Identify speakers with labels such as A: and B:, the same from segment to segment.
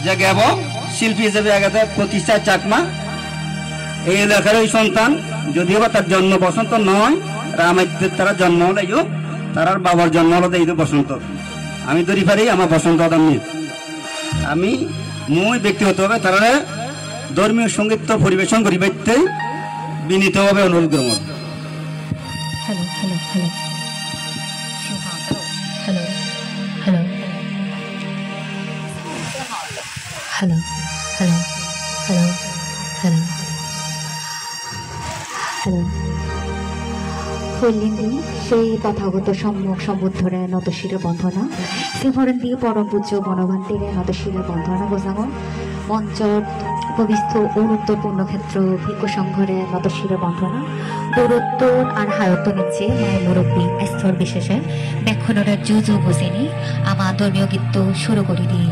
A: যে গেব শিল্পী হিসেবে আগে প্রতিষ্ঠা চাকমা এই এলাকার ওই সন্তান, যদিও বা তার জন্ম বসন্ত নয়, রামায়িত্যের তারা জন্ম হলে তার বাবার জন্ম হলো এই বসন্ত। আমি ধরি পারি আমার বসন্ত আদামি আমি মুই ব্যক্তিগতভাবে তারা ধর্মীয় সঙ্গীত পরিবেশন করিবাইতে বিনীতভাবে অনুরোধ করব।
B: Hello hello hello hello hello hello hello hello hello hello হইলেন সেই তথাগত সম্মুখ সম্বুদ্ধরে নতশিরে বন্ধনা শ্রীভরণ দিয়ে পরম পূজ্য বনভান্তিরে নতশিরে বন্ধনা বোঝানো মঞ্চত পবিত্র অনুত্তর পূর্ণক্ষেত্র ভিক্ষু সংঘরে নতশিরে বন্ধনা দূরত্তর আর হায়ত্ত নিচ্ছে মায়ের মুরব্বী স্তর বিশেষে ব্যাখ্যানের জুজু বুঝেনি আমার ধর্মীয় গীত শুরু করে দিই।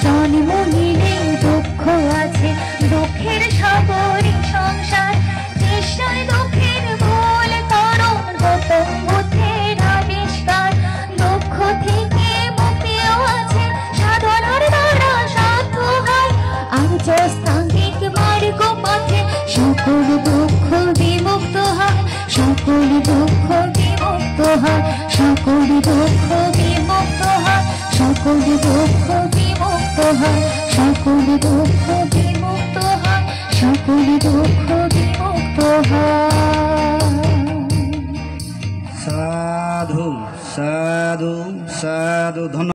B: জন্ম নিলে দুঃখ আছে, দুঃখের সাগরে সংসার, চেষ্টায় দুঃখের ভুল করুন গৌতম বুদ্ধের আবিষ্কার। দুঃখ থেকে মুক্তিও আছে, সাধনার দ্বারা সাধ্য হয়, আর্য স্থাঙ্গিক মার্গ পথে সকল দুঃখ বিমুক্ত হয়, সকল দুঃখ বিমুক্ত হয়, সকল দুঃখ বিমুক্ত হয়, সকল দুঃখ বিমুক্ত হয়, সকল দুঃখ বিমুক্ত হয়, সকল দুঃখ বিমুক্ত হয়।
A: সাধু সাধু সাধু। ধন্যবাদ।